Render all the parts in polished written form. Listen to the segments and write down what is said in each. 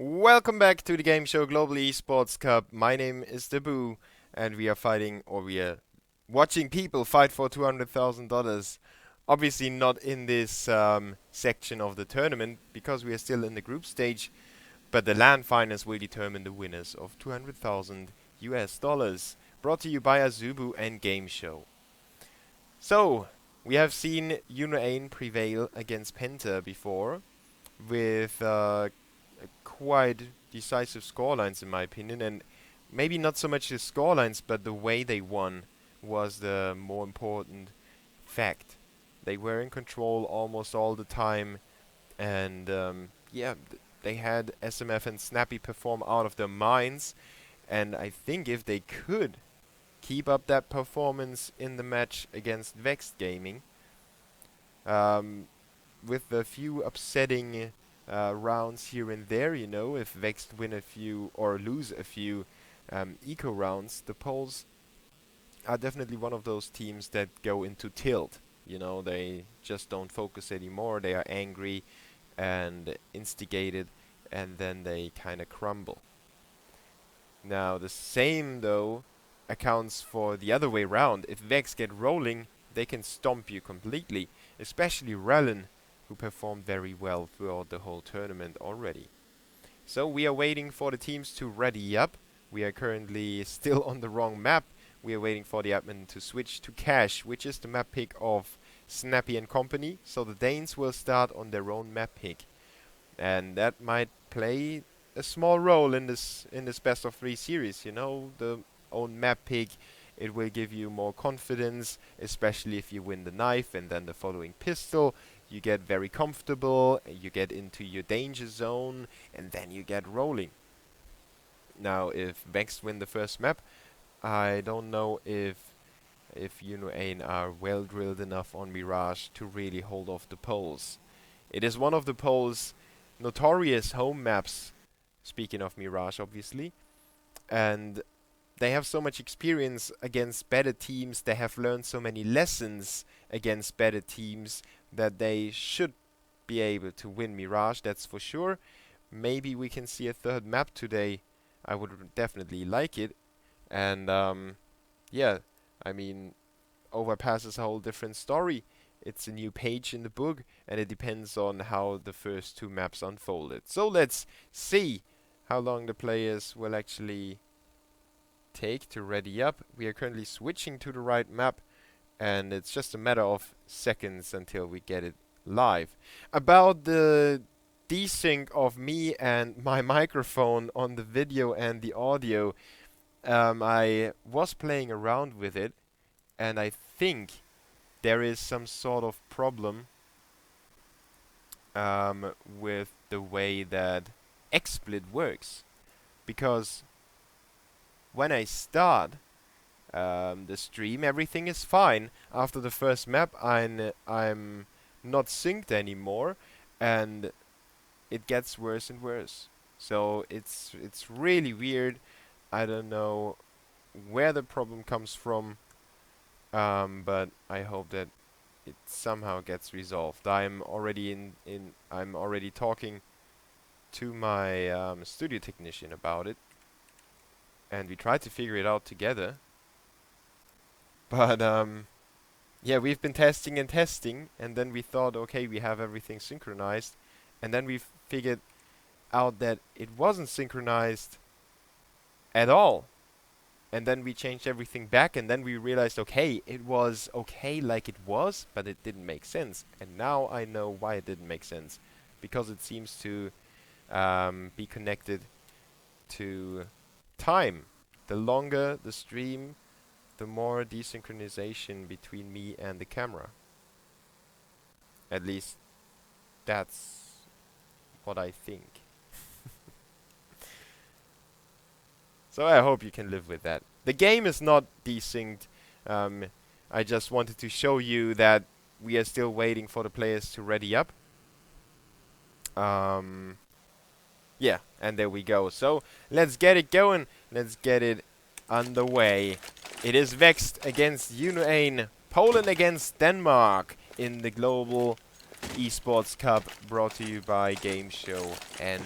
Welcome back to the Gameshow Global eSports Cup. My name is the Boo, and we are fighting, or we are watching people fight for $200,000. Obviously not in this section of the tournament, because we are still in the group stage, but the LAN finals will determine the winners of 200,000 US dollars. Brought to you by Azubu and Gameshow. So, we have seen unu.Ain prevail against Penta before, with quite decisive scorelines in my opinion, and maybe not so much the scorelines, but the way they won was the more important fact. They were in control almost all the time, and they had SMF and Snappy perform out of their minds, and I think if they could keep up that performance in the match against VEXED Gaming, with a few upsetting rounds here and there, you know, if VEXED win a few or lose a few eco rounds, the Poles are definitely one of those teams that go into tilt. You know, they just don't focus anymore. They are angry and instigated, and then they kind of crumble. Now, the same, though, accounts for the other way round. If VEXED get rolling, they can stomp you completely, especially Rellin, who performed very well throughout the whole tournament already. So we are waiting for the teams to ready up. We are currently still on the wrong map. We are waiting for the admin to switch to Cache, which is the map pick of Snappy and company. So the Danes will start on their own map pick, and that might play a small role in this best of 3 series. You know, the own map pick, it will give you more confidence, especially if you win the knife and then the following pistol. You get very comfortable, you get into your danger zone, and then you get rolling. Now, if VEXED win the first map, I don't know if unu.Ain are well drilled enough on Mirage to really hold off the Poles. It is one of the Poles' notorious home maps, speaking of Mirage, obviously, and they have so much experience against better teams, they have learned so many lessons against better teams, that they should be able to win Mirage, that's for sure. Maybe we can see a third map today. I would definitely like it. And yeah, I mean, Overpass is a whole different story. It's a new page in the book, and it depends on how the first 2 maps unfolded. So let's see how long the players will actually take to ready up. We are currently switching to the right map, and it's just a matter of seconds until we get it live. About the desync of me and my microphone on the video and the audio, I was playing around with it, and I think there is some sort of problem with the way that XSplit works, because when I start the stream, everything is fine. After the first map, I'm not synced anymore, and it gets worse and worse. So it's really weird. I don't know where the problem comes from, but I hope that it somehow gets resolved. I'm already I'm already talking to my studio technician about it, and we tried to figure it out together. But yeah, we've been testing and testing, and then we thought, okay, we have everything synchronized, and then we figured out that it wasn't synchronized at all. And then we changed everything back, and then we realized, okay, it was okay like it was, but it didn't make sense. And now I know why it didn't make sense, because it seems to be connected to time. The longer the stream, the more desynchronization between me and the camera. At least that's what I think. So I hope you can live with that. The game is not desynced. I just wanted to show you that we are still waiting for the players to ready up. Yeah, and there we go. So let's get it going. Let's get it underway. It is VEXED against unu.Ain, Poland against Denmark in the Global eSports Cup, brought to you by Gameshow and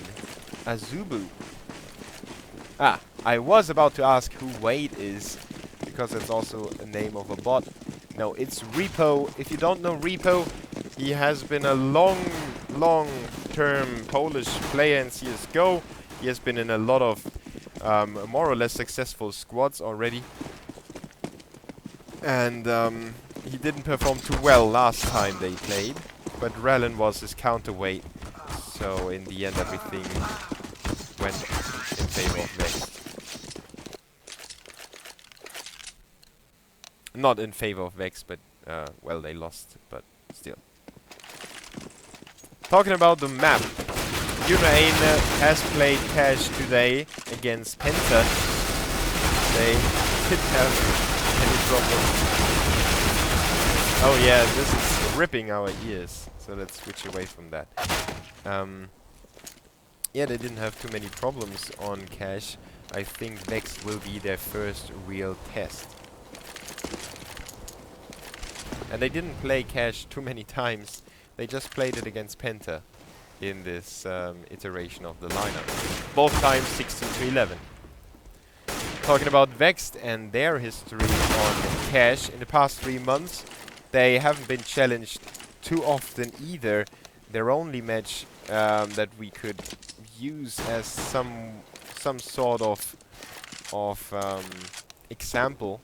Azubu. Ah, I was about to ask who Wade is, because it's also a name of a bot. No, it's Repo. If you don't know Repo, he has been a long-term Polish player in CSGO. He has been in a lot of more or less successful squads already. And he didn't perform too well last time they played, but Rallen was his counterweight. So in the end, everything went in favor of VEXED. Not in favor of VEXED, but well, they lost, but still. Talking about the map, unu.Ain has played Cash today against Penta. They didn't have any problem. Oh yeah, this is ripping our ears, so let's switch away from that. Yeah, they didn't have too many problems on Cash. I think VEXED will be their first real test. And they didn't play Cash too many times. They just played it against Penta in this iteration of the lineup. Both times 16-11. Talking about VEXED and their history on Cash, in the past 3 months, they haven't been challenged too often either. Their only match that we could use as some sort of example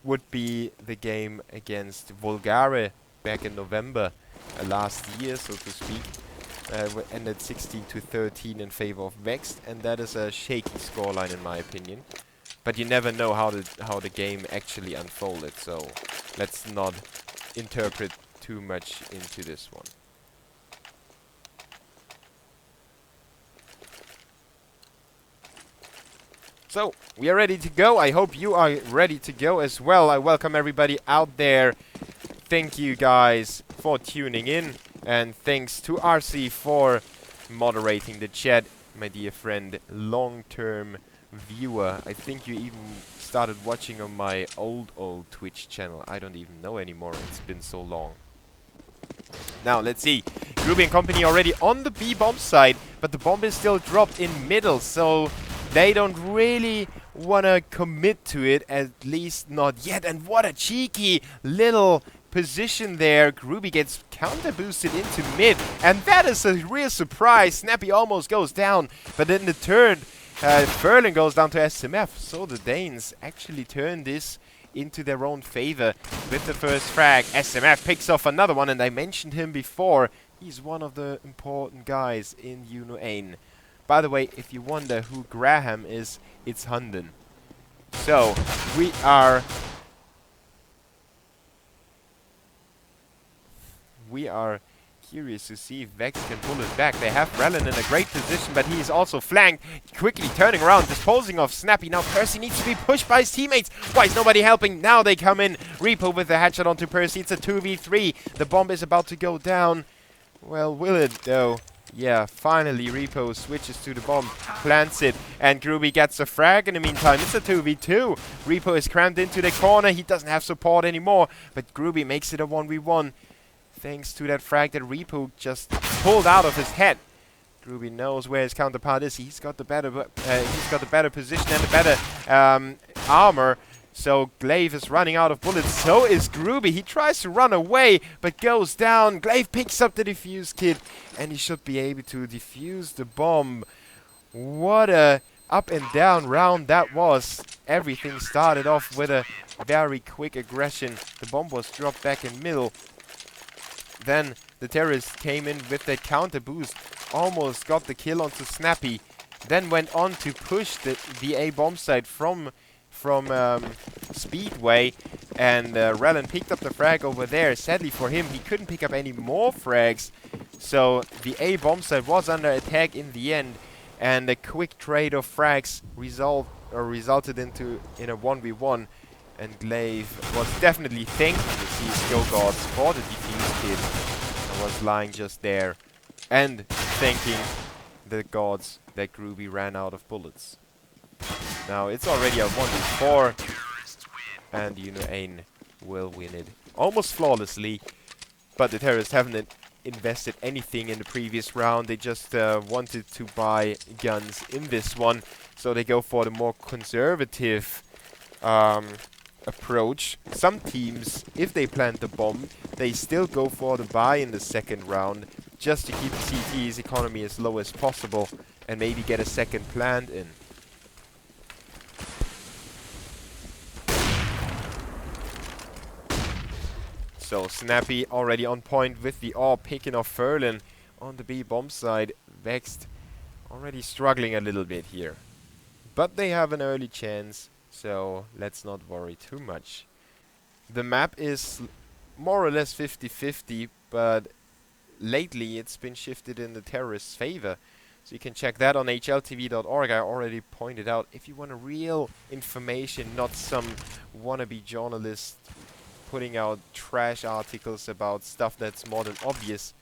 would be the game against Volgare back in November last year, so to speak. Ended 16-13 in favor of VEXED, and that is a shaky scoreline in my opinion. But you never know how the game actually unfolded, so let's not interpret too much into this one. So, we are ready to go. I hope you are ready to go as well. I welcome everybody out there. Thank you guys for tuning in. And thanks to RC for moderating the chat. My dear friend, long-term viewer. I think you even started watching on my old Twitch channel. I don't even know anymore. It's been so long. Now, let's see. Ruby and company already on the B bomb side. But the bomb is still dropped in middle. So they don't really want to commit to it, at least not yet. And what a cheeky little position there. Groovy gets counter boosted into mid, and that is a real surprise. Snappy almost goes down, but in the turn, Furlan goes down to SMF. So the Danes actually turn this into their own favor with the first frag. SMF picks off another one, and I mentioned him before. He's one of the important guys in unu.Ain. By the way, if you wonder who Graham is, it's Hunden. So, we are curious to see if VEXED can pull it back. They have Rallen in a great position, but he is also flanked. Quickly turning around, disposing of Snappy. Now Percy needs to be pushed by his teammates. Why is nobody helping? Now they come in. Repo with the headshot onto Percy. It's a 2v3. The bomb is about to go down. Well, will it though? Yeah, finally Repo switches to the bomb, plants it, and Groovy gets a frag in the meantime. It's a 2v2. Repo is crammed into the corner. He doesn't have support anymore, but Groovy makes it a 1v1. Thanks to that frag that Repo just pulled out of his head. Groovy knows where his counterpart is. He's got the better position and the better armor. So Glaive is running out of bullets. So is Groovy. He tries to run away, but goes down. Glaive picks up the defuse kit, and he should be able to defuse the bomb. What a up and down round that was. Everything started off with a very quick aggression. The bomb was dropped back in middle. Then the terrorists came in with that counter boost. Almost got the kill onto Snappy. Then went on to push the A bomb site from Speedway, and Rallen picked up the frag over there. Sadly for him, he couldn't pick up any more frags, so the A bomb site was under attack in the end, and a quick trade of frags resulted in a 1v1, and Glaive was definitely thanking the CSGO gods for the defuse kit, and was lying just there, and thanking the gods that Groovy ran out of bullets. Now it's already a 1v4, and unu.Ain will win it almost flawlessly, but the terrorists haven't invested anything in the previous round. They just wanted to buy guns in this one. So they go for the more conservative approach. Some teams, if they plant the bomb, they still go for the buy in the second round just to keep CT's economy as low as possible and maybe get a second plant in. So Snappy already on point with the AWP, picking off Ferlin on the B bomb side. VEXED already struggling a little bit here. But they have an early chance, so let's not worry too much. The map is more or less 50-50, but lately it's been shifted in the terrorists' favor. So you can check that on hltv.org. I already pointed out, if you want a real information, not some wannabe journalist putting out trash articles about stuff that's more than obvious,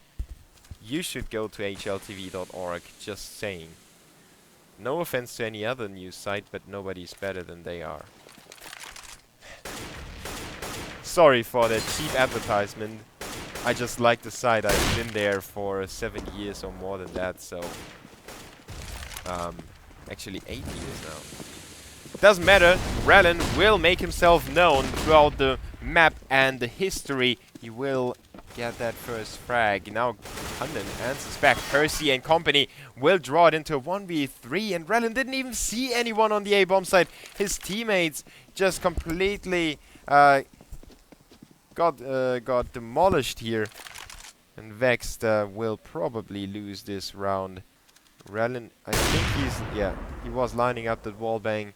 you should go to hltv.org, just saying. No offense to any other news site, but nobody's better than they are. Sorry for that cheap advertisement. I just like the site. I've been there for 7 years or more than that, so... actually 8 years now. Doesn't matter, Rallen will make himself known throughout the map and the history. He will get that first frag. Now Hunden answers back. Percy and company will draw it into a 1v3, and Rallen didn't even see anyone on the A bomb side. His teammates just completely got demolished here, and VEXED will probably lose this round. Rallen, I think he was lining up that wall bang,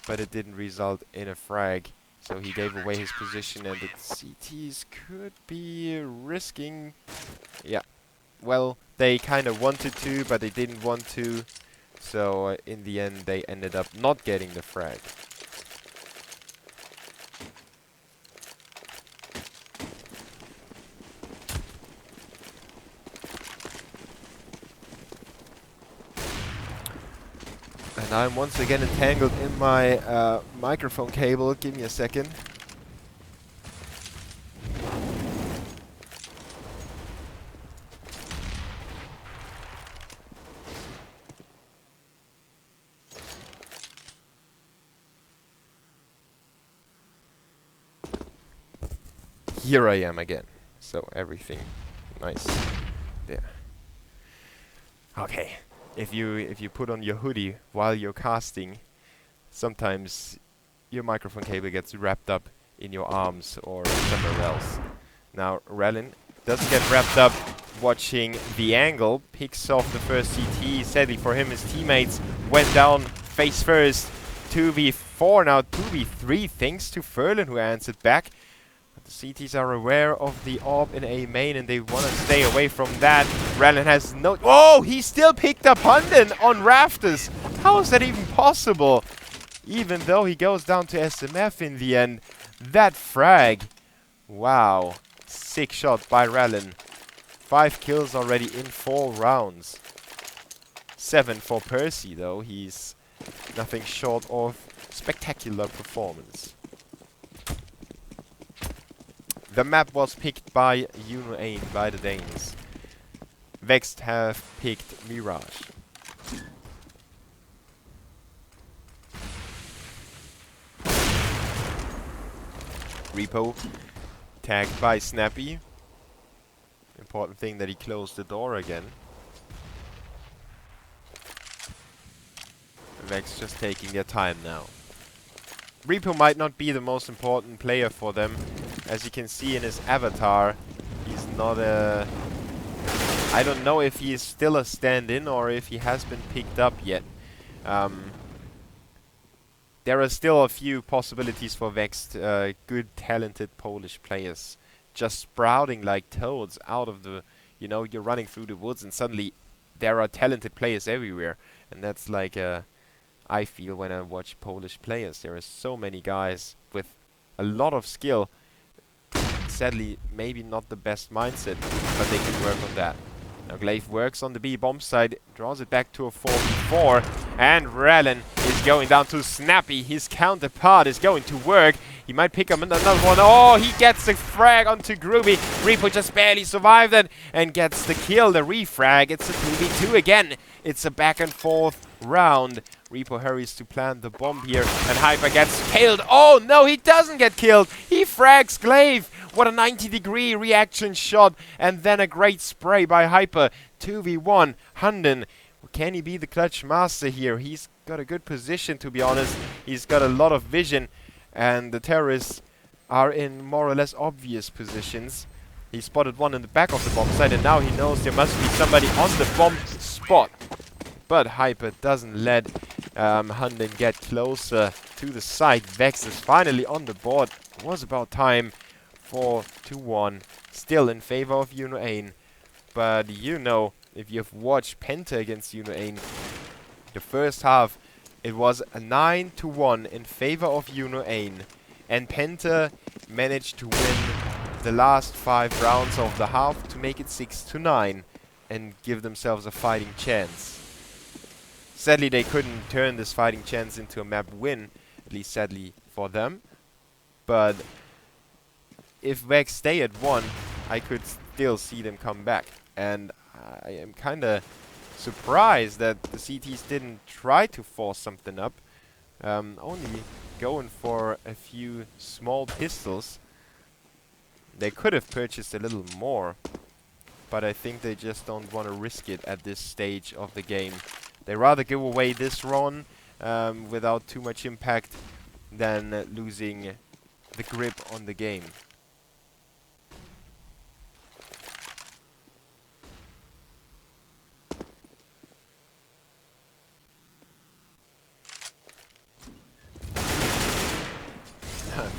but it didn't result in a frag. So he gave away his position, and the CTs could be risking... Yeah, well, they kind of wanted to, but they didn't want to. So in the end, they ended up not getting the frag. And I'm once again entangled in my microphone cable. Give me a second. Here I am again. So everything nice there. Okay. If you put on your hoodie while you're casting, sometimes your microphone cable gets wrapped up in your arms or somewhere else. Now Rallen doesn't get wrapped up watching the angle, picks off the first CT. Sadly for him, his teammates went down face first. 2v4, now 2v3 thanks to Ferlin, who answered back. The CTs are aware of the AWP in A main, and they want to stay away from that. Rallen has no... Oh, he still picked up Hunden on rafters. How is that even possible? Even though he goes down to SMF in the end. That frag. Wow. Sick shot by Rallen. 5 kills already in 4 rounds. 7 for Percy, though. He's nothing short of spectacular performance. The map was picked by unu.Ain, by the Danes. VEXED have picked Mirage. Repo tagged by Snappy. Important thing that he closed the door again. VEXED just taking their time now. Repo might not be the most important player for them. As you can see in his avatar, he's not a... I don't know if he is still a stand-in or if he has been picked up yet. There are still a few possibilities for VEXED. Good, talented Polish players just sprouting like toads out of the... You know, you're running through the woods and suddenly there are talented players everywhere. And that's like... I feel when I watch Polish players. There are so many guys with a lot of skill. Sadly, maybe not the best mindset, but they can work on that. Now Glaive works on the B bomb side, draws it back to a 4v4, and Rallen is going down to Snappy. His counterpart is going to work. He might pick up another one. Oh, he gets the frag onto Groovy. Repo just barely survived it and gets the kill, the refrag. It's a 2v2 again. It's a back and forth round. Repo hurries to plant the bomb here, and Hyper gets killed. Oh no, he doesn't get killed. He frags Glaive. What a 90-degree reaction shot, and then a great spray by Hyper. 2v1. Hunden, can he be the clutch master here? He's got a good position, to be honest. He's got a lot of vision, and the terrorists are in more or less obvious positions. He spotted one in the back of the bomb site, and now he knows there must be somebody on the bomb spot. But Hyper doesn't let Hunden get closer to the site. Vex is finally on the board. It was about time. 4-1. Still in favor of unu.Ain. But you know, if you've watched Penta against unu.Ain, the first half, it was a 9-1 in favor of unu.Ain. And Penta managed to win the last 5 rounds of the half to make it 6-9 and give themselves a fighting chance. Sadly, they couldn't turn this fighting chance into a map win, at least sadly for them. But if VEXED stay at 1, I could still see them come back. And I am kind of surprised that the CTs didn't try to force something up. Only going for a few small pistols. They could have purchased a little more, but I think they just don't want to risk it at this stage of the game. They rather give away this run without too much impact than losing the grip on the game.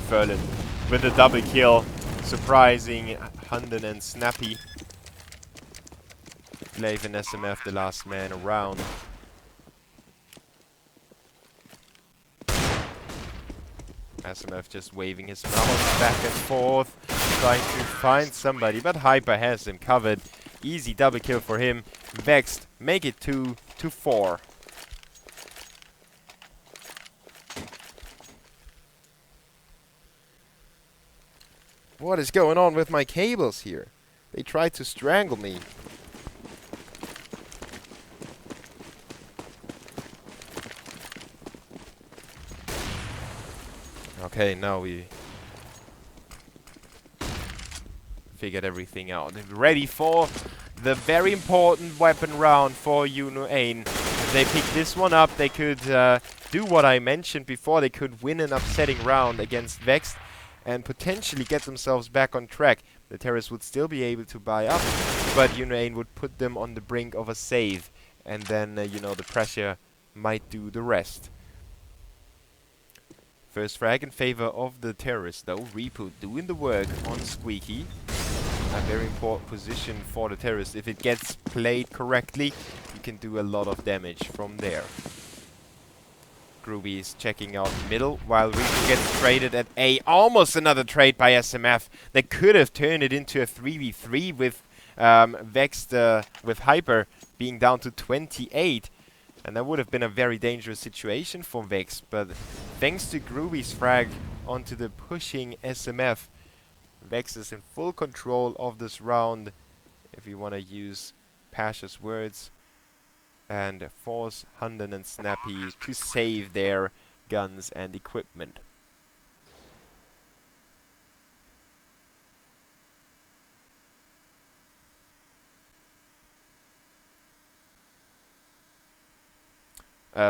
Ferlin with a double kill, surprising Hunden and Snappy. Glaive and SMF the last man around. SMF just waving his mouse back and forth, trying to find somebody, but Hyper has him covered. Easy double kill for him. VEXED make it 2-4. What is going on with my cables here? They tried to strangle me. Okay, now we figured everything out. Ready for the very important weapon round for unu.Ain. If they pick this one up, they could do what I mentioned before. They could win an upsetting round against VEXED and potentially get themselves back on track. The terrorists would still be able to buy up, but unu.Ain would put them on the brink of a save, and then you know, the pressure might do the rest. First frag in favor of the terrorists though. Repo doing the work on Squeaky. A very important position for the terrorists. If it gets played correctly, you can do a lot of damage from there. Groovy is checking out middle while Repo gets traded at A. Almost another trade by SMF. They could have turned it into a 3v3 with VEXED with Hyper being down to 28. And that would have been a very dangerous situation for VEXED, but thanks to Groovy's frag onto the pushing SMF, VEXED is in full control of this round, if you want to use Pasha's words, and force Hunden and Snappy to save their guns and equipment.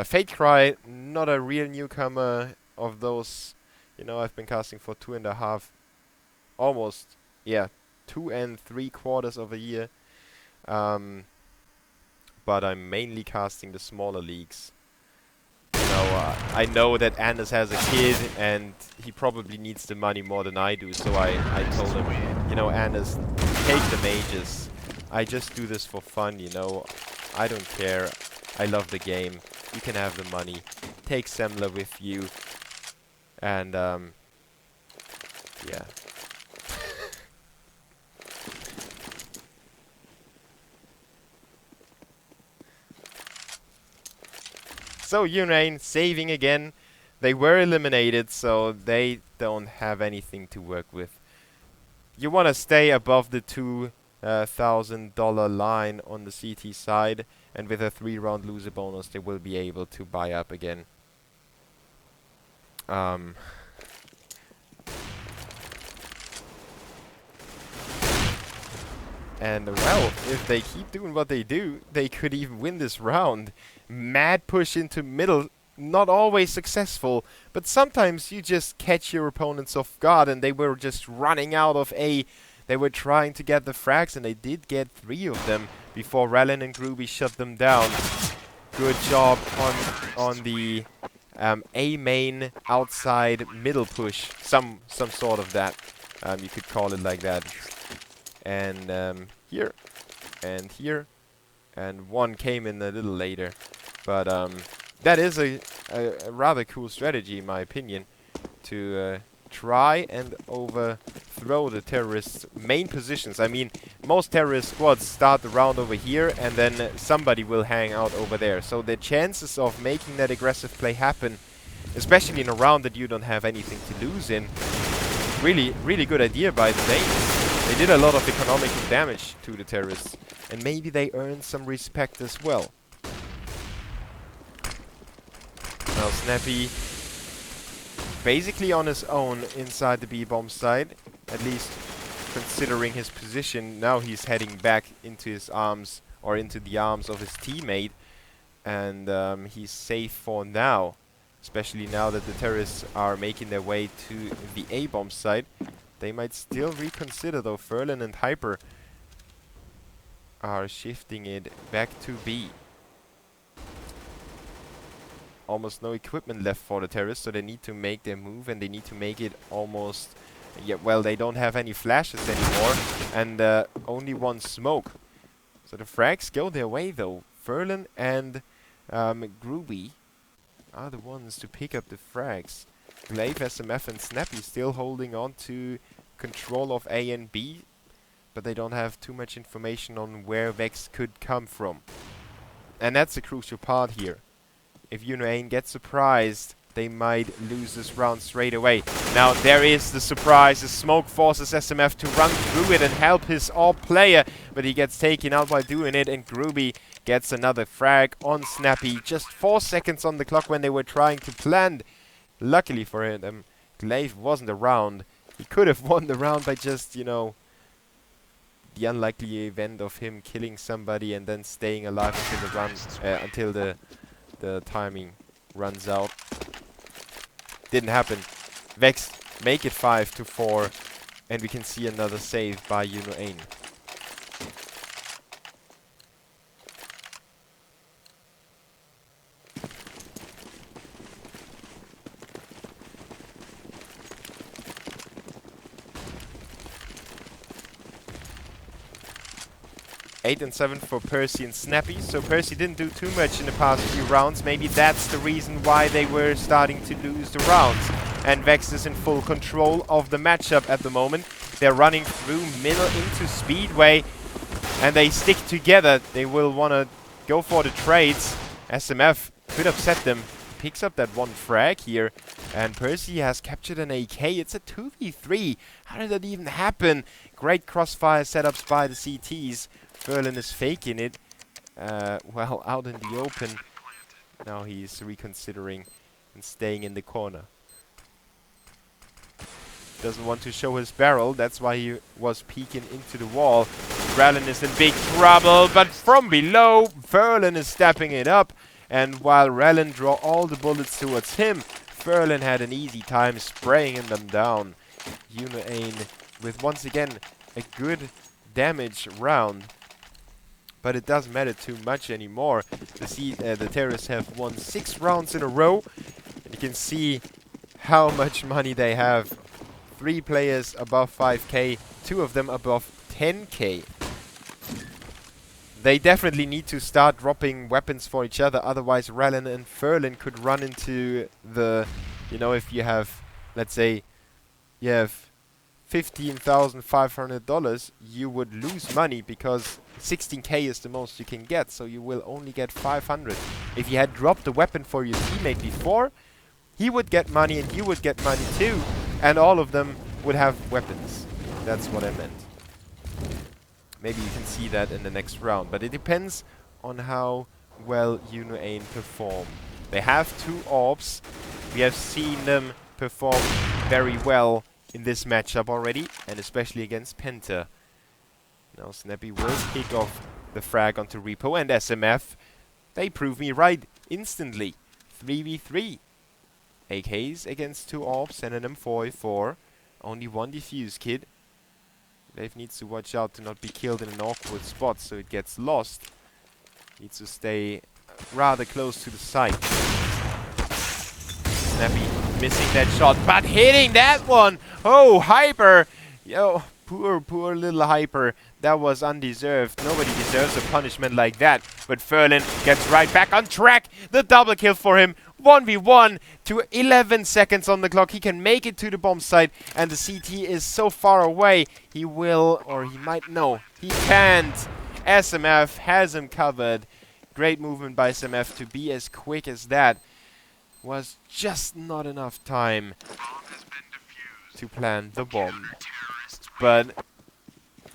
Fate Cry, not a real newcomer of those. You know, I've been casting for 2.5, almost, yeah, 2 3/4 of a year. But I'm mainly casting the smaller leagues. You know, I know that Anders has a kid and he probably needs the money more than I do, so I told him, you know, Anders, take the mages. I just do this for fun, you know. I don't care. I love the game. You can have the money. Take Semler with you. And, yeah. So unu.Ain saving again. They were eliminated, so they don't have anything to work with. You want to stay above the $2,000 line on the CT side, and with a 3-round loser bonus, they will be able to buy up again. And well, if they keep doing what they do, they could even win this round. Mad push into middle, not always successful, but sometimes you just catch your opponents off guard, and they were just running out of A. They were trying to get the frags, and they did get 3 of them before Rallen and Groovy shut them down. Good job on the A main outside middle push, some sort of that. You could call it like that. And here, and here, and one came in a little later. But that is a rather cool strategy, in my opinion, to try and overthrow the terrorists' main positions. I mean, most terrorist squads start the round over here, and then somebody will hang out over there. So the chances of making that aggressive play happen, especially in a round that you don't have anything to lose in, really good idea by the Danes. They did a lot of economical damage to the terrorists, and maybe they earned some respect as well. Now Snappy basically on his own inside the B-bomb side, at least considering his position. Now he's heading back into his arms, or into the arms of his teammate, and he's safe for now, especially now that the terrorists are making their way to the A-bomb side. They might still reconsider, though. Furlan and Hyper are shifting it back to B. Almost no equipment left for the terrorists, so they need to make their move, and they need to make it almost... Yeah, well, they don't have any flashes anymore, and only one smoke. So the frags go their way, though. Furlan and Groovy are the ones to pick up the frags. Glaive, SMF, and Snappy still holding on to control of A and B, but they don't have too much information on where Vex could come from. And that's a crucial part here. If unu.Ain gets surprised, they might lose this round straight away. Now there is the surprise. The smoke forces SMF to run through it and help his AWP player, but he gets taken out while doing it, and Groovy gets another frag on Snappy. Just 4 seconds on the clock when they were trying to plant. Luckily for him, Glaive wasn't around. He could have won the round by just, you know, the unlikely event of him killing somebody and then staying alive until the until the timing runs out. Didn't happen. Vex make it 5-4, and we can see another save by unu.Ain. Eight and 7 for Percy and Snappy. So Percy didn't do too much in the past few rounds. Maybe that's the reason why they were starting to lose the rounds. And Vex is in full control of the matchup at the moment. They're running through middle into Speedway, and they stick together. They will want to go for the trades. SMF could upset them. Picks up that one frag here, and Percy has captured an AK. It's a 2v3. How did that even happen? Great crossfire setups by the CTs. Furlan is faking it, well, out in the open. Now he's reconsidering and staying in the corner. Doesn't want to show his barrel, that's why he was peeking into the wall. Rallen is in big trouble, but from below, Furlan is stepping it up. And while Rallen draw all the bullets towards him, Furlan had an easy time spraying them down. unu.Ain with once again a good damage round. But it doesn't matter too much anymore. The terrorists have won 6 rounds in a row. And you can see how much money they have. 3 players above 5k, 2 of them above 10k. They definitely need to start dropping weapons for each other. Otherwise, Rallen and Furlan could run into the... You know, if you have, let's say, you have $15,500, you would lose money because 16k is the most you can get, so you will only get 500. If you had dropped the weapon for your teammate before, He would get money and you would get money too. And all of them would have weapons. That's what I meant. Maybe you can see that in the next round. But it depends on how well unu.Ain perform. They have 2 orbs. We have seen them perform very well in this matchup already. And especially against Penta. Now Snappy will kick off the frag onto Repo and SMF. They prove me right instantly. 3v3. AKs against 2 orbs and an M4A4. Only 1 defuse kit. Dave needs to watch out to not be killed in an awkward spot so it gets lost. Needs to stay rather close to the site. Snappy missing that shot, but hitting that one! Oh, Hyper! Yo, poor little Hyper. That was undeserved. Nobody deserves a punishment like that. But Ferlin gets right back on track. The double kill for him. 1v1 to 11 seconds on the clock. He can make it to the bomb site, and the CT is so far away. He will, or he might, no, he can't. SMF has him covered. Great movement by SMF to be as quick as that. Was just not enough time to plant the bomb. But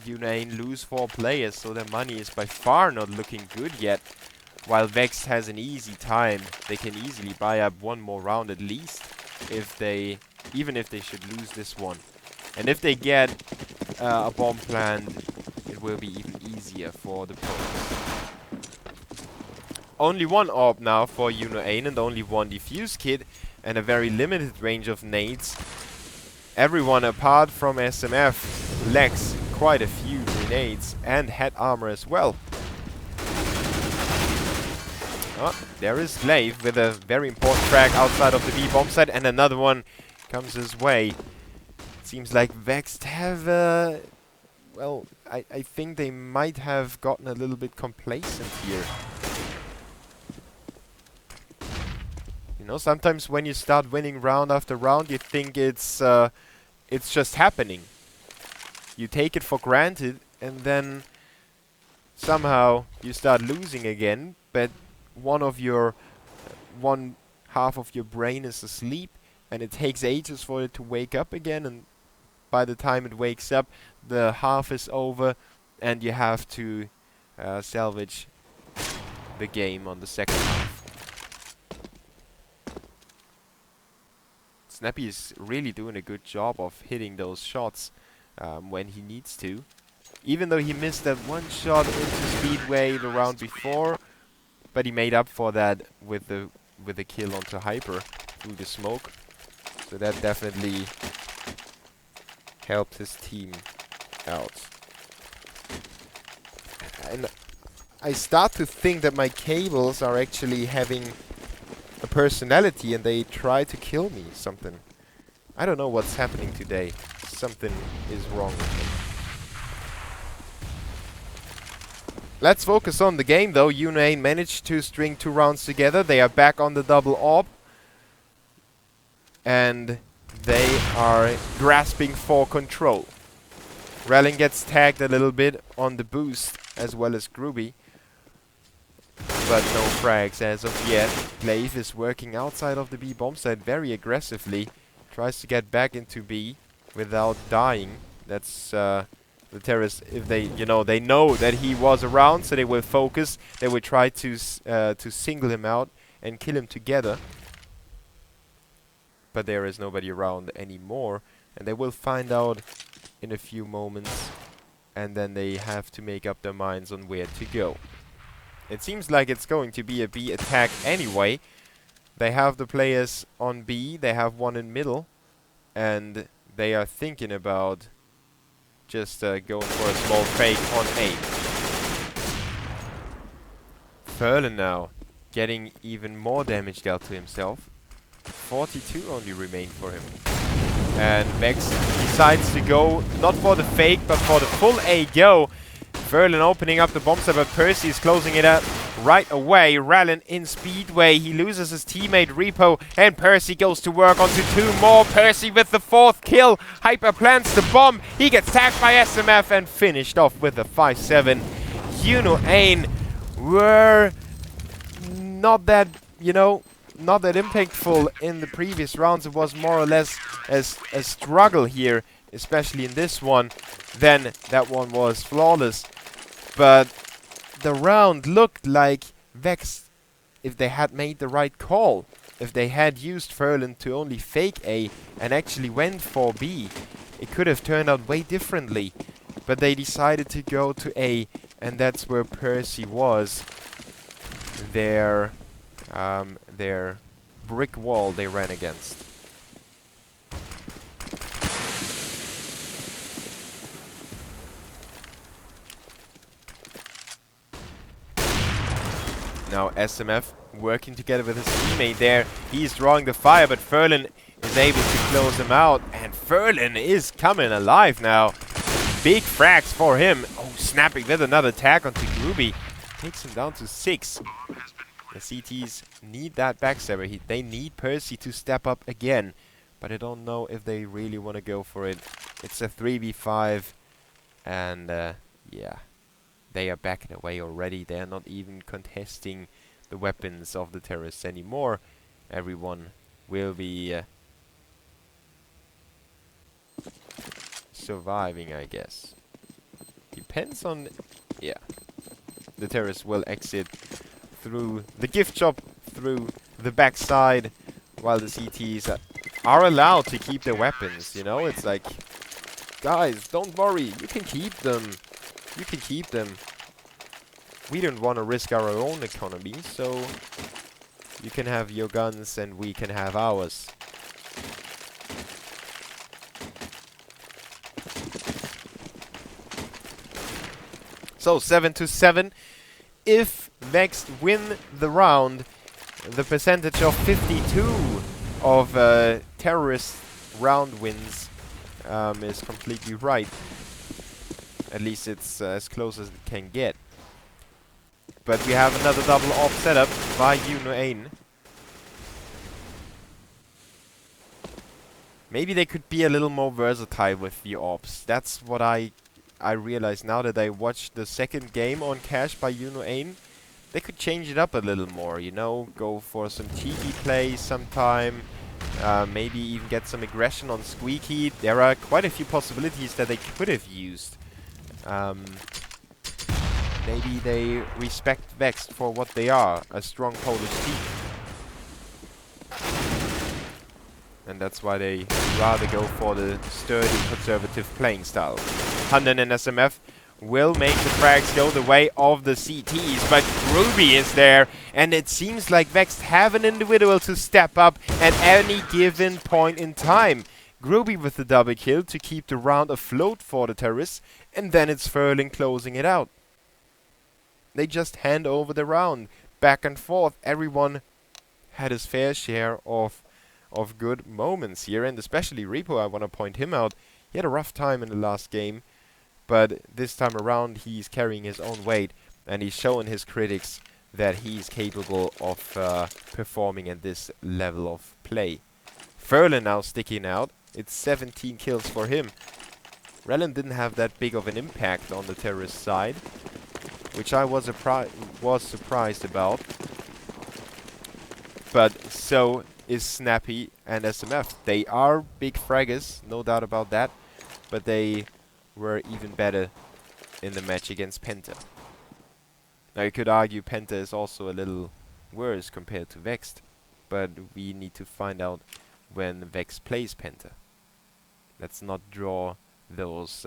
unu.Ain lose 4 players, so their money is by far not looking good yet. While VEXED has an easy time, they can easily buy up 1 more round at least, even if they should lose this one. And if they get a bomb planned, it will be even easier for the pros. Only 1 orb now for unu.Ain and only 1 defuse kit and a very limited range of nades. Everyone apart from SMF lacks quite a few grenades and head armor as well. Oh, there is Glaive with a very important frag outside of the B bomb site, and another one comes his way. Seems like VEXED have, well, I think they might have gotten a little bit complacent here. You know, sometimes when you start winning round after round, you think it's just happening. You take it for granted, and then somehow you start losing again, but one half of your brain is asleep, and it takes ages for it to wake up again, and by the time it wakes up, the half is over, and you have to salvage the game on the second half. Snappy is really doing a good job of hitting those shots when he needs to. Even though he missed that 1 shot into Speedway the round before, but he made up for that with the kill onto Hyper through the smoke. So that definitely helped his team out. And I start to think that my cables are actually having a personality and they try to kill me. Something. I don't know what's happening today. Something is wrong with them. Let's focus on the game though. unu.Ain managed to string 2 rounds together. They are back on the double orb. And they are grasping for control. Rellin gets tagged a little bit on the boost, as well as Groovy. But no frags as of yet. Glaive is working outside of the B bomb site very aggressively. Tries to get back into B without dying. That's the terrorists, if they, they know that he was around, so they will focus. They will try to single him out and kill him together. But there is nobody around anymore, and they will find out in a few moments, and then they have to make up their minds on where to go. It seems like it's going to be a B attack anyway. They have the players on B, they have 1 in middle, and they are thinking about just going for a small fake on A. Ferlin now getting even more damage dealt to himself. 42 only remain for him. And VEXED decides to go not for the fake but for the full A go. Ferlin opening up the bomb site, but Percy is closing it up right away. Rellin in Speedway. He loses his teammate Repo, and Percy goes to work onto 2 more. Percy with the 4th kill. Hyper plants the bomb. He gets tagged by SMF and finished off with a 5-7. unu.Ain were not that, not that impactful in the previous rounds. It was more or less as a struggle here, especially in this one. Then that one was flawless. But the round looked like Vex, if they had made the right call, if they had used Furlan to only fake A and actually went for B, it could have turned out way differently. But they decided to go to A, and that's where Percy was. Their brick wall they ran against. Now SMF working together with his teammate there. He's drawing the fire, but Furlan is able to close him out. And Furlan is coming alive now. Big frags for him. Oh, snapping with another tag onto Groovy. Takes him down to 6. The CTs need that backstabber. They need Percy to step up again. But I don't know if they really want to go for it. It's a 3v5. And yeah. They are backing away already. They are not even contesting the weapons of the terrorists anymore. Everyone will be surviving, I guess. Depends on... yeah. The terrorists will exit through the gift shop, through the backside, while the CTs are allowed to keep their weapons, you know? It's like, guys, don't worry. You can keep them. You can keep them. We don't want to risk our own economy, so you can have your guns and we can have ours. So 7-7. If VEXED win the round, the percentage of 52 of terrorist round wins is completely right. At least it's as close as it can get. But we have another double off setup by unu.Ain. Maybe they could be a little more versatile with the ops. That's what I realize now that I watched the second game on Cash by unu.Ain. They could change it up a little more, you know, go for some cheeky plays sometime. Maybe even get some aggression on Squeaky. There are quite a few possibilities that they could have used. Maybe they respect VEXED for what they are, a strong Polish team. And that's why they rather go for the sturdy, conservative playing style. Hunden and SMF will make the frags go the way of the CTs, but Groovy is there, and it seems like VEXED have an individual to step up at any given point in time. Groovy with the double kill to keep the round afloat for the terrorists, and then it's Furlan closing it out. They just hand over the round, back and forth. Everyone had his fair share of good moments here, and especially Repo, I want to point him out. He had a rough time in the last game, but this time around he's carrying his own weight, and he's showing his critics that he's capable of performing at this level of play. Furlan now sticking out. It's 17 kills for him. Relin didn't have that big of an impact on the terrorist side, which I was surprised about. But so is Snappy and SMF. They are big fraggers, no doubt about that, but they were even better in the match against Penta. Now you could argue Penta is also a little worse compared to VEXED, but we need to find out when VEXED plays Penta. Let's not draw those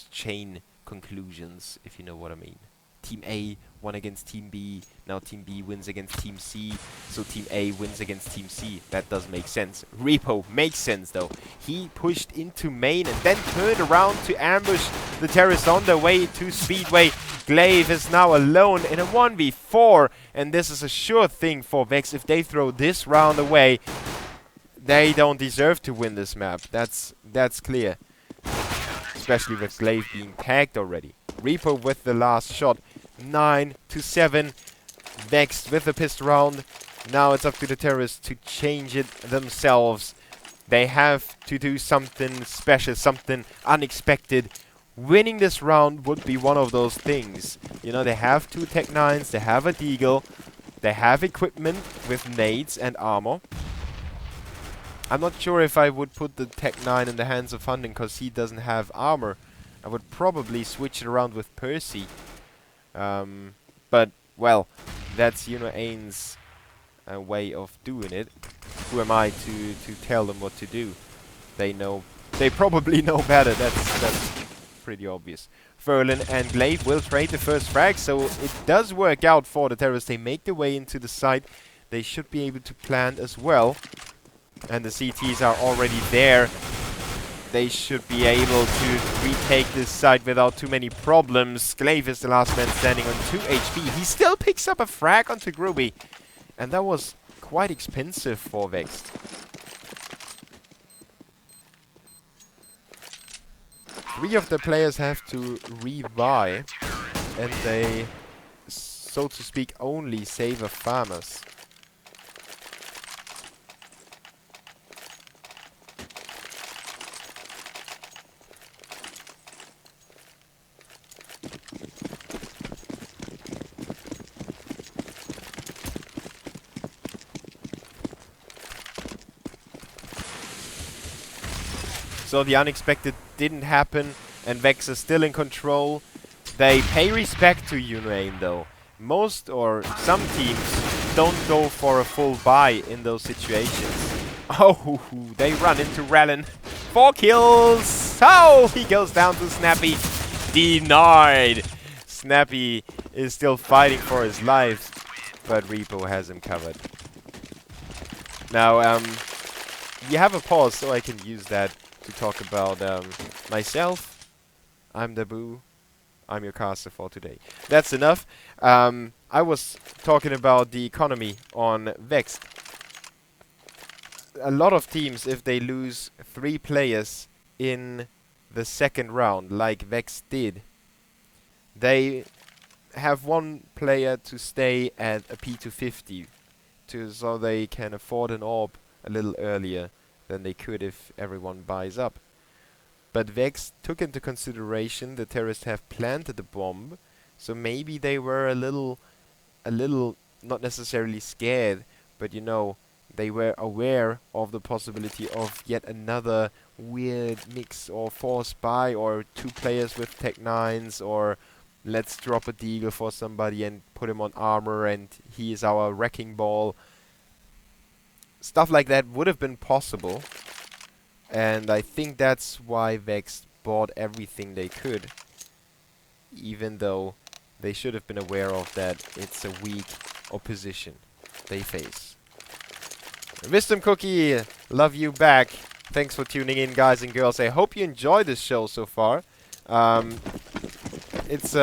chain conclusions, if you know what I mean. Team A won against Team B, now Team B wins against Team C, so Team A wins against Team C. That does make sense. Repo makes sense though. He pushed into main and then turned around to ambush the terrorists on their way to Speedway. Glaive is now alone in a 1v4, and this is a sure thing for VEXED. If they throw this round away, they don't deserve to win this map. That's clear. Especially with Glaive being tagged already. Repo with the last shot. 9-7. VEXED with the pistol round. Now it's up to the terrorists to change it themselves. They have to do something special, something unexpected. Winning this round would be one of those things. You know, they have 2 Tech 9s, they have a Deagle. They have equipment with nades and armor. I'm not sure if I would put the Tech 9 in the hands of Funding because he doesn't have armor. I would probably switch it around with Percy. But, well, that's unu.Ain's way of doing it. Who am I to tell them what to do? They know. They probably know better. That's pretty obvious. Ferlin and Glaive will trade the first frag, so it does work out for the terrorists. They make their way into the site. They should be able to plant as well. And the CTs are already there. They should be able to retake this site without too many problems. Glaive is the last man standing on 2 HP. He still picks up a frag onto Groovy. And that was quite expensive for VEXED. Three of the players have to rebuy, and they, so to speak, only save farmers. So the unexpected didn't happen, and VEXED is still in control. They pay respect to unu.Ain though. Most or some teams don't go for a full buy in those situations. Oh, they run into Rallin. 4 kills! Oh, he goes down to Snappy. Denied! Snappy is still fighting for his life, but Repo has him covered. Now, we have a pause, so I can use that to talk about myself. I'm Dabu. I'm your caster for today. That's enough. I was talking about the economy on VEXED. A lot of teams, if they lose 3 players in the second round, like VEXED did, they have 1 player to stay at a P250 so they can afford an orb a little earlier than they could if everyone buys up. But VEXED took into consideration the terrorists have planted the bomb, so maybe they were a little, not necessarily scared, but they were aware of the possibility of yet another weird mix or force buy, or 2 players with Tech 9s, or let's drop a deagle for somebody and put him on armor and he is our wrecking ball. Stuff like that would have been possible, and I think that's why VEXED bought everything they could, even though they should have been aware of that it's a weak opposition they face. Wisdom Cookie, love you back. Thanks for tuning in, guys and girls. I hope you enjoyed this show so far. It's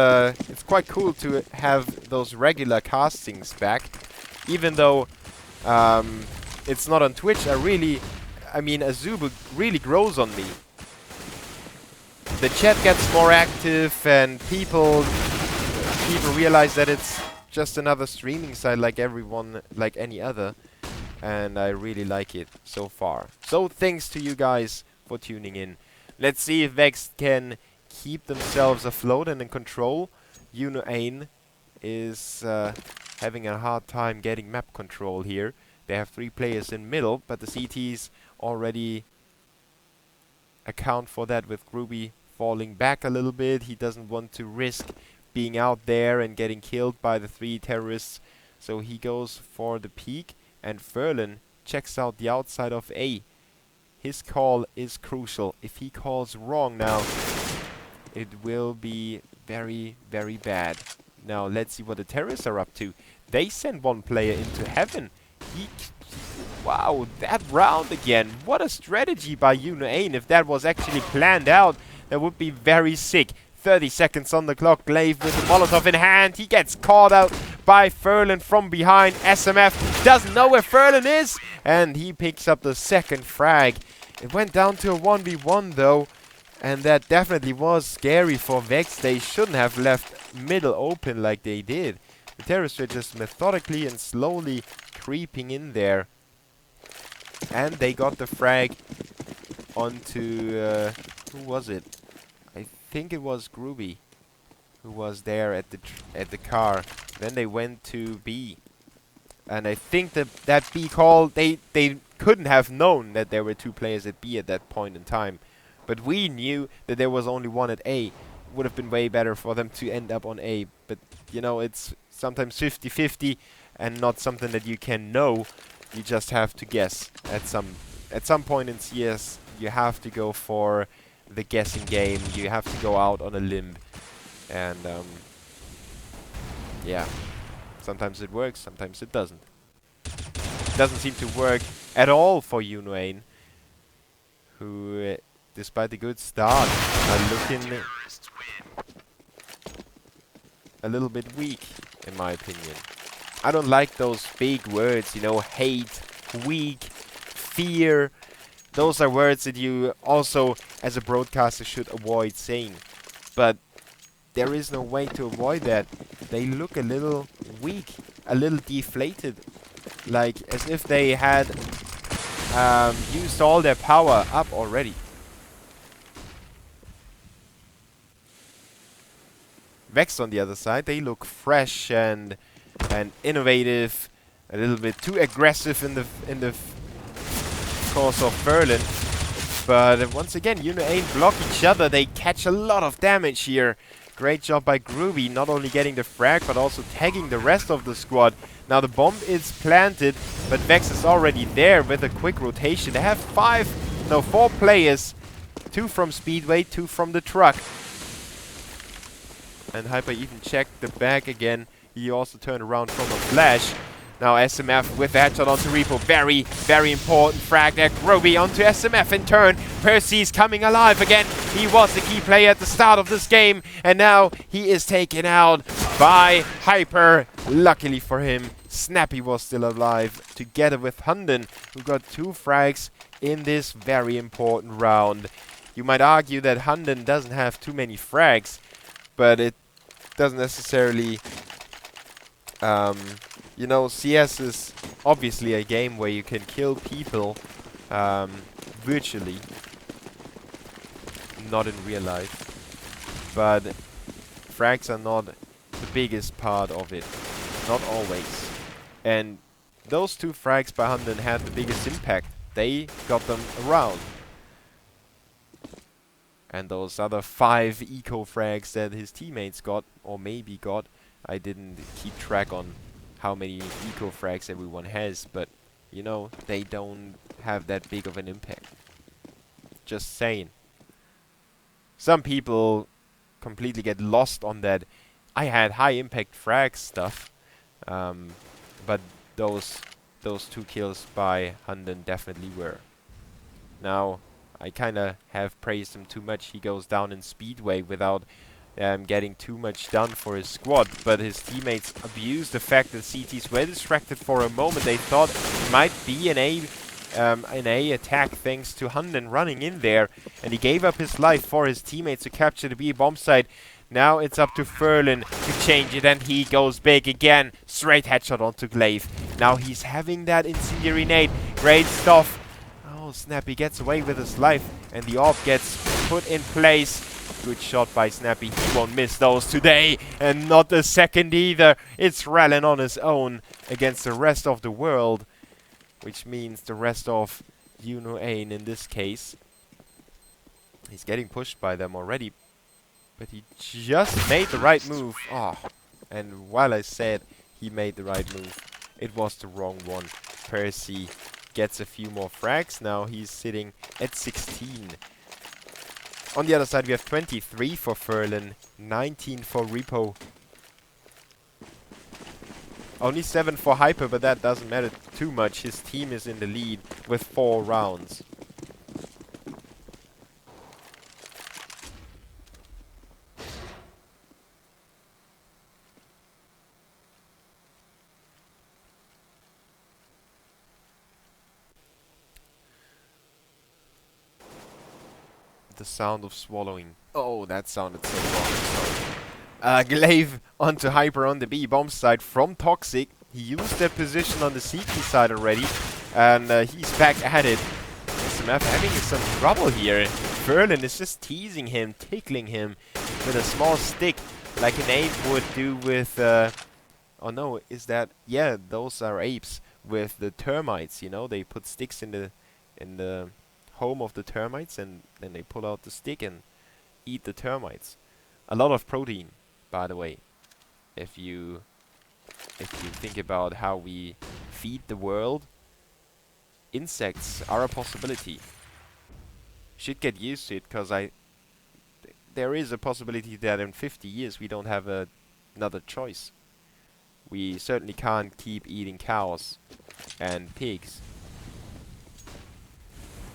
quite cool to have those regular castings back, even though it's not on Twitch. Azubu really grows on me. The chat gets more active and people realize that it's just another streaming site like any other, and I really like it so far. So thanks to you guys for tuning in. Let's see if VEXED can keep themselves afloat and in control. unu.Ain is having a hard time getting map control here. They have 3 players in middle, but the CTs already account for that with Groovy falling back a little bit. He doesn't want to risk being out there and getting killed by the 3 terrorists, so he goes for the peak, and Ferlin checks out the outside of A. His call is crucial. If he calls wrong now, it will be very, very bad. Now let's see what the terrorists are up to. They send 1 player into heaven. Wow, that round again. What a strategy by unu.Ain. If that was actually planned out, that would be very sick. 30 seconds on the clock. Glaive with the Molotov in hand. He gets caught out by Ferlin from behind. SMF doesn't know where Ferlin is, and he picks up the second frag. It went down to a 1v1 though, and that definitely was scary for VEXED. They shouldn't have left middle open like they did. The terrorists were just methodically and slowly creeping in there. And they got the frag onto, who was it? I think it was Groovy who was there at the car. Then they went to B. And I think that B call, they couldn't have known that there were 2 players at B at that point in time. But we knew that there was only one at A. Would have been way better for them to end up on A. But, you know, it's sometimes 50-50 and not something that you can know. You just have to guess. At some point in CS, you have to go for the guessing game. You have to go out on a limb. And, yeah. Sometimes it works, sometimes it doesn't. It doesn't seem to work at all for unu.Ain, who, despite the good start, are looking a little bit weak, in my opinion. I don't like those big words, you know, hate, weak, fear. Those are words that you also, as a broadcaster, should avoid saying. But there is no way to avoid that. They look a little weak, a little deflated, like as if they had used all their power up already. VEXED on the other side, they look fresh and innovative, a little bit too aggressive in the course of Berlin. But once again, unu.Ain block each other. They catch a lot of damage here. Great job by Groovy, not only getting the frag, but also tagging the rest of the squad. Now the bomb is planted, but VEXED is already there with a quick rotation. They have 4 players. 2 from Speedway, 2 from the truck. And Hyper even checked the back again. He also turned around from a flash. Now SMF with the headshot onto Repo. Very, very important frag there. Groovy onto SMF in turn. Percy's coming alive again. He was the key player at the start of this game. And now he is taken out by Hyper. Luckily for him, Snappy was still alive together with Hunden, who got 2 frags in this very important round. You might argue that Hunden doesn't have too many frags, but it doesn't necessarily... you know, CS is obviously a game where you can kill people virtually, not in real life. But frags are not the biggest part of it, not always. And those 2 frags by Hunden had the biggest impact. They got them around. And those other 5 eco frags that his teammates got, or maybe got, I didn't keep track on how many eco frags everyone has, but you know, they don't have that big of an impact. Just saying. Some people completely get lost on that I had high impact frag stuff, but those 2 kills by Hunden definitely were. Now, I kinda have praised him too much. He goes down in Speedway without getting too much done for his squad, but his teammates abused the fact that CTs were distracted for a moment. They thought it might be an A attack thanks to Hunden running in there, and he gave up his life for his teammates to capture the B bomb site. Now it's up to Furlan to change it, and he goes big again. Straight headshot onto Glaive. Now he's having that incendiary nade. Great stuff. Oh, Snappy gets away with his life, and the AWP gets put in place. Good shot by Snappy. He won't miss those today, and not the second either. It's Rallen on his own against the rest of the world, which means the rest of unu.Ain in this case. He's getting pushed by them already, but he just made the right move. Oh, and while I said he made the right move, it was the wrong one. Percy gets a few more frags. Now he's sitting at 16. On the other side, we have 23 for Furlan, 19 for Repo. Only 7 for Hyper, but that doesn't matter too much. His team is in the lead with 4 rounds. The sound of swallowing. Oh, that sounded so wrong. Glaive onto Hyper on the B bomb side from Toxic. He used that position on the CT side already, and he's back at it. SMF having some trouble here. Furlan is just teasing him, tickling him with a small stick, like an ape would do with Oh no, is that, yeah, those are apes with the termites, you know, they put sticks in the home of the termites, and then they pull out the stick and eat the termites. A lot of protein, by the way. If you think about how we feed the world, insects are a possibility. Should get used to it, because there is a possibility that in 50 years we don't have another choice. We certainly can't keep eating cows and pigs.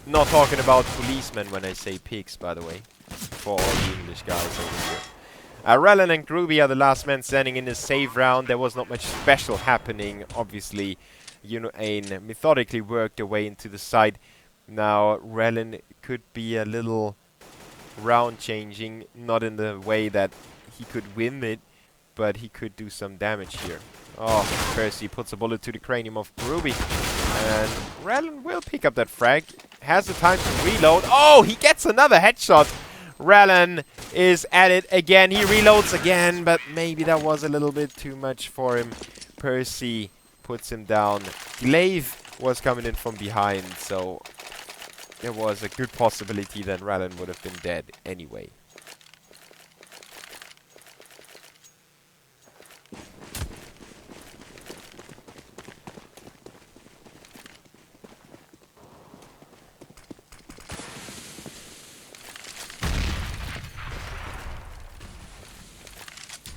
Not talking about policemen when I say pigs, by the way, for all the English guys over here. Rallen and Groovy are the last men standing in this save round. There was not much special happening. Obviously, unu.Ain methodically worked their way into the side. Now, Rallen could be a little round changing, not in the way that he could win it, but he could do some damage here. Oh, Percy puts a bullet to the cranium of Groovy. And Rallen will pick up that frag. Has the time to reload. Oh, he gets another headshot. Rallen is at it again. He reloads again, but maybe that was a little bit too much for him. Percy puts him down. Glaive was coming in from behind, so there was a good possibility that Rallen would have been dead anyway.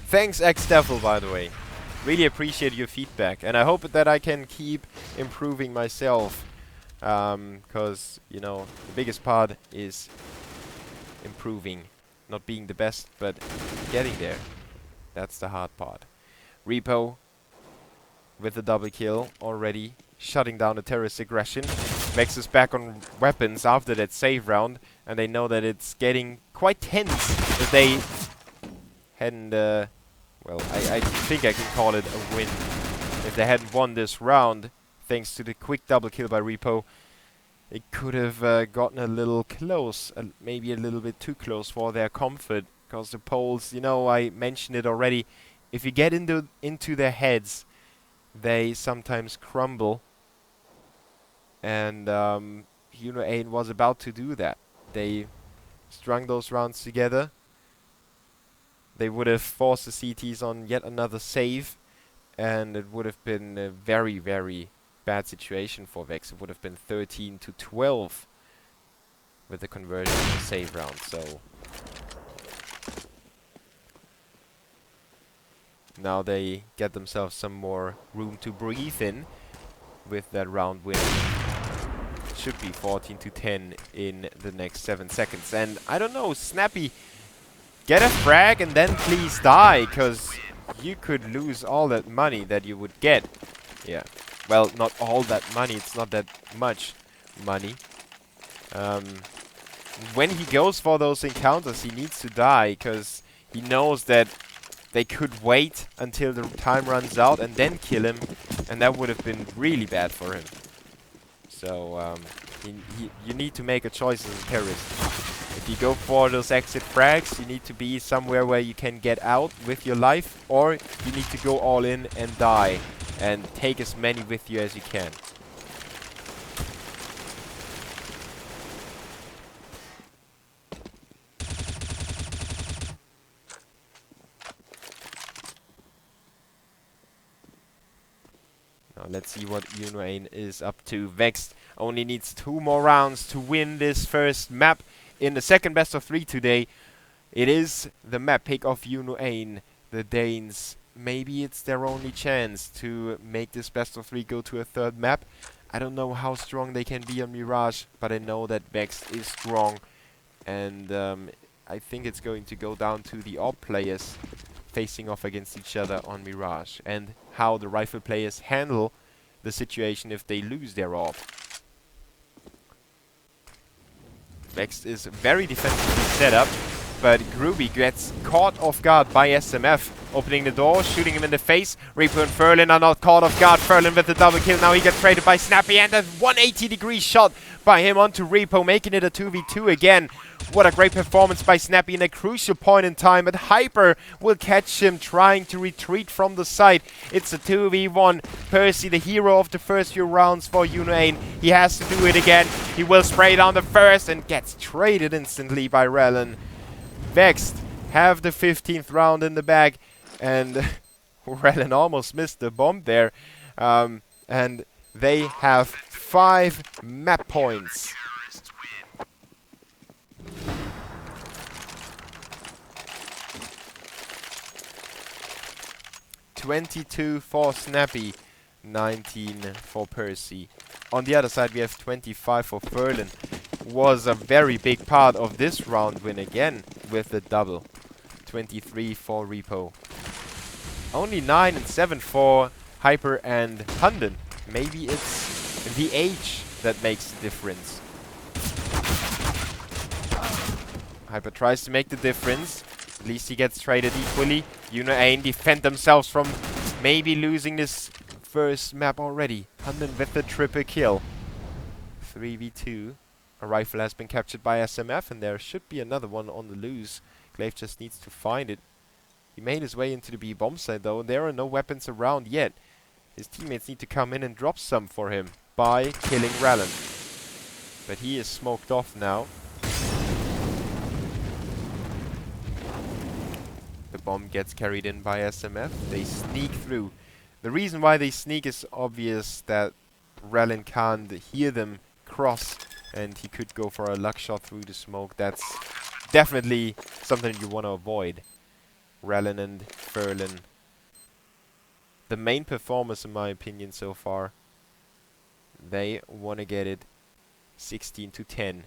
Thanks, X-Devil, by the way. Really appreciate your feedback, and I hope that I can keep improving myself. Because, you know, the biggest part is improving. Not being the best, but getting there. That's the hard part. Repo with the double kill already, shutting down the terrorist aggression. Vex is back on weapons after that save round, and they know that it's getting quite tense if they hadn't, well, I think I can call it a win. If they hadn't won this round, thanks to the quick double kill by Repo, it could have gotten a little close, maybe a little bit too close for their comfort. Because the Poles, you know, I mentioned it already, if you get into their heads, they sometimes crumble. And unu.Ain was about to do that. They strung those rounds together. They would have forced the CTs on yet another save, and it would have been a very, very bad situation for Vex. It would have been 13-12 with the conversion of the save round. So now they get themselves some more room to breathe in with that round win. It should be 14-10 in the next 7 seconds. And I don't know, Snappy, get a frag and then please die, because you could lose all that money that you would get. Yeah. Well, not all that money. It's not that much money. When he goes for those encounters, he needs to die, because he knows that they could wait until the time runs out and then kill him, and that would have been really bad for him. So, you need to make a choice as a terrorist. If you go for those exit frags, you need to be somewhere where you can get out with your life, or you need to go all in and die and take as many with you as you can. Now let's see what unu.Ain is up to. VEXED only needs 2 more rounds to win this first map in the second best of 3 today. It is the map pick of unu.Ain, the Danes. Maybe it's their only chance to make this best of 3 go to a third map. I don't know how strong they can be on Mirage, but I know that VEXED is strong. And I think it's going to go down to the AWP players facing off against each other on Mirage, and how the rifle players handle the situation if they lose their AWP. VEXED is very defensively set up, but Groovy gets caught off guard by SMF. Opening the door, shooting him in the face. Reaper and Furlan are not caught off guard. Furlan with the double kill. Now he gets traded by Snappy, and a 180-degree shot by him onto Repo, making it a 2v2 again. What a great performance by Snappy in a crucial point in time, but Hyper will catch him trying to retreat from the site. It's a 2v1. Percy, the hero of the first few rounds for unu.Ain. He has to do it again. He will spray down the first and gets traded instantly by Rellen. VEXED have the 15th round in the bag, and Rellen almost missed the bomb there. And they have 5 map points. $22 for Snappy, 19 for Percy. On the other side we have 25 for Furlan. Was a very big part of this round win again with the double. 23 for Repo. Only 9 and 7 for Hyper and Hunden. Maybe it's the age that makes the difference. Hyper tries to make the difference. At least he gets traded equally. unu.Ain defend themselves from maybe losing this first map already. Hunden with the triple kill. 3v2. A rifle has been captured by SMF, and there should be another one on the loose. Glaive just needs to find it. He made his way into the B bomb site though. There are no weapons around yet. His teammates need to come in and drop some for him by killing Rellen. But he is smoked off now. The bomb gets carried in by SMF. They sneak through. The reason why they sneak is obvious, that Rellen can't hear them cross, and he could go for a luck shot through the smoke. That's definitely something you want to avoid. Rellen and Furlan, the main performers in my opinion so far. They want to get it 16-10.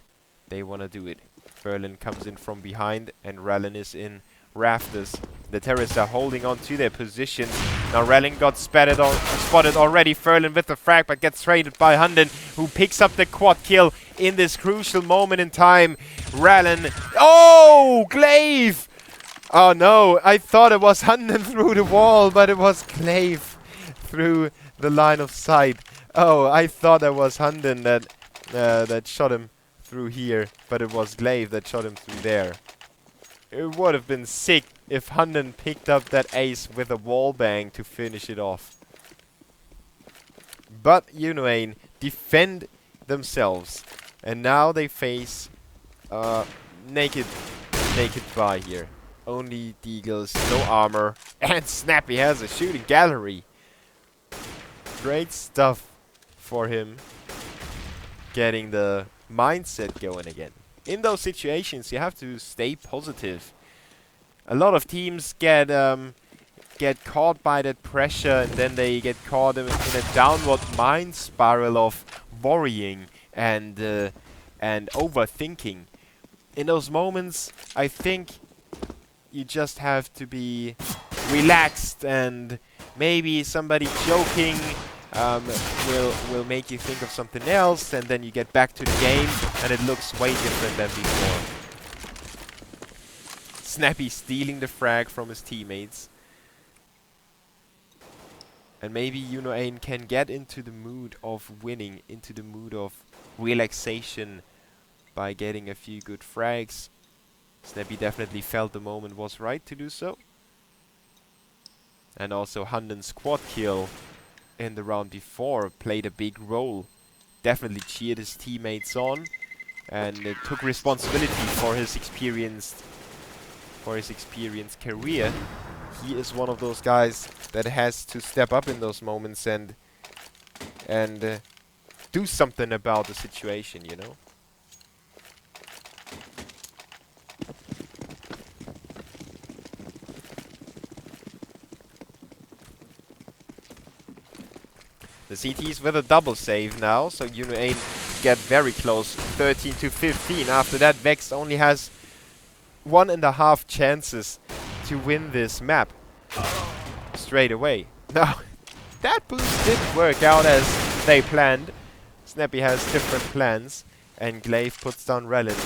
They want to do it. Furlan comes in from behind, and Rellen is in rafters. The terrorists are holding on to their positions. Now Rellen got spotted already. Furlan with the frag, but gets traded by Hunden, who picks up the quad kill in this crucial moment in time. Rellen. Oh, Glaive! Oh no, I thought it was Hunden through the wall, but it was Glaive through the line of sight. Oh, I thought it was Hunden that shot him through here, but it was Glaive that shot him through there. It would have been sick if Hunden picked up that ace with a wall bang to finish it off. But unu.Ain defend themselves, and now they face naked buy here. Only Deagles, no armor, and Snappy has a shooting gallery. Great stuff for him, getting the mindset going again. In those situations, you have to stay positive. A lot of teams get caught by that pressure, and then they get caught in a downward mind spiral of worrying and overthinking. In those moments, I think you just have to be relaxed, and maybe somebody joking will make you think of something else, and then you get back to the game and it looks way different than before. Snappy stealing the frag from his teammates. And maybe unu.Ain can get into the mood of winning, into the mood of relaxation by getting a few good frags. Snappy definitely felt the moment was right to do so. And also Hunden's quad kill in the round before played a big role. Definitely cheered his teammates on, and took responsibility for his experienced career. He is one of those guys that has to step up in those moments and do something about the situation, you know. The CTs with a double save now, so unu.Ain get very close, 13-15. After that, VEXED only has 1.5 chances to win this map straight away. Now, that boost didn't work out as they planned. Snappy has different plans, and Glaive puts down Rellen.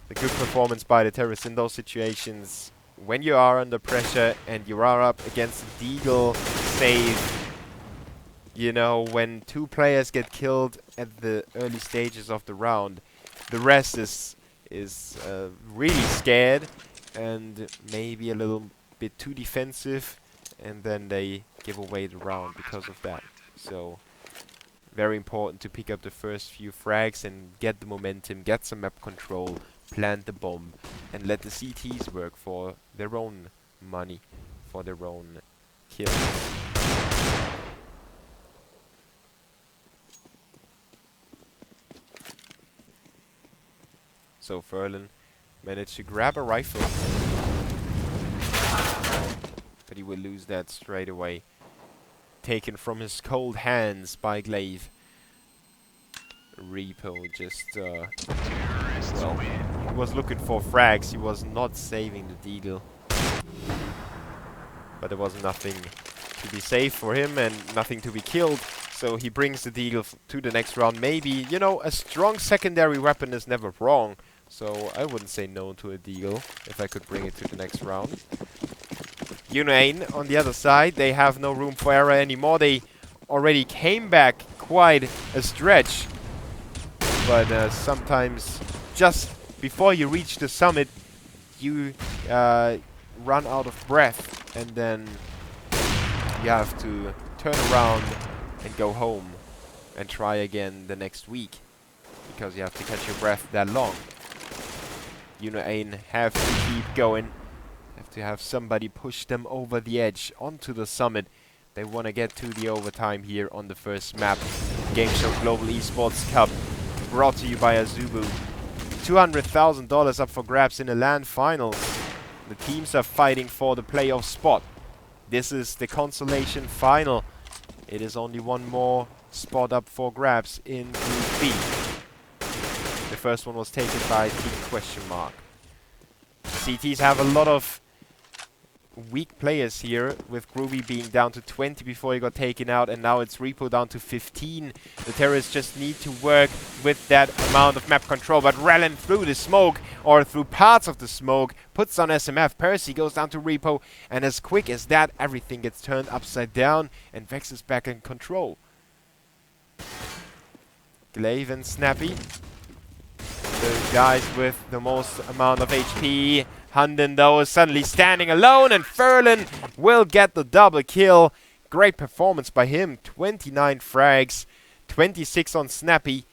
The good performance by the terrorists in those situations when you are under pressure and you are up against a deagle save, you know, when 2 players get killed at the early stages of the round, the rest is really scared and maybe a little bit too defensive, and then they give away the round because of that. So very important to pick up the first few frags and get the momentum, get some map control, plant the bomb, and let the CTs work for their own money, for their own kills. So Furlan managed to grab a rifle, but he will lose that straight away. Taken from his cold hands by Glaive. Repo just, well, he was looking for frags, he was not saving the deagle. But there was nothing to be saved for him and nothing to be killed, so he brings the deagle to the next round. Maybe, you know, a strong secondary weapon is never wrong, so I wouldn't say no to a deagle if I could bring it to the next round. unu.Ain on the other side, they have no room for error anymore. They already came back quite a stretch, but sometimes just before you reach the summit, you run out of breath, and then you have to turn around and go home and try again the next week, because you have to catch your breath that long. unu.Ain have to keep going, have to have somebody push them over the edge onto the summit. They want to get to the overtime here on the first map. Gameshow Global eSports Cup, brought to you by Azubu. $200,000 up for grabs in the LAN finals. The teams are fighting for the playoff spot. This is the consolation final. It is only one more spot up for grabs in Group B. The first one was taken by Team Question Mark. CTs have a lot of weak players here, with Groovy being down to 20 before he got taken out, and now it's Repo down to 15. The terrorists just need to work with that amount of map control, but Rallen through the smoke, or through parts of the smoke, puts on SMF. Percy goes down to Repo, and as quick as that, everything gets turned upside down, and Vex is back in control. Glaive and Snappy, the guys with the most amount of HP. Hunden, though, is suddenly standing alone, and Furlan will get the double kill. Great performance by him. 29 frags, 26 on Snappy,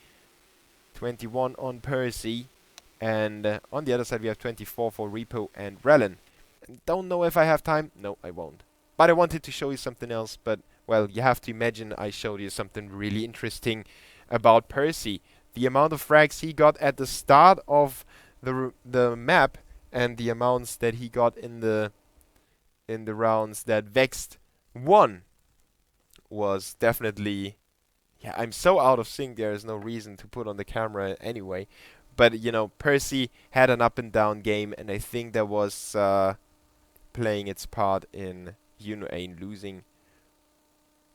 21 on Percy, and on the other side we have 24 for Repo and Rallen. Don't know if I have time. No, I won't. But I wanted to show you something else, but, well, you have to imagine I showed you something really interesting about Percy. The amount of frags he got at the start of the map, and the amounts that he got in the rounds that VEXED won, was definitely, yeah, I'm so out of sync, there is no reason to put on the camera anyway. But, you know, Percy had an up and down game, and I think that was playing its part in unu.Ain losing.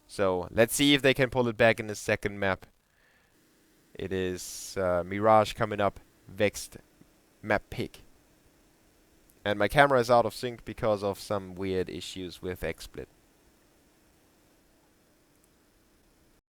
So let's see if they can pull it back in the second map. It is Mirage coming up, VEXED map pick. And my camera is out of sync because of some weird issues with XSplit.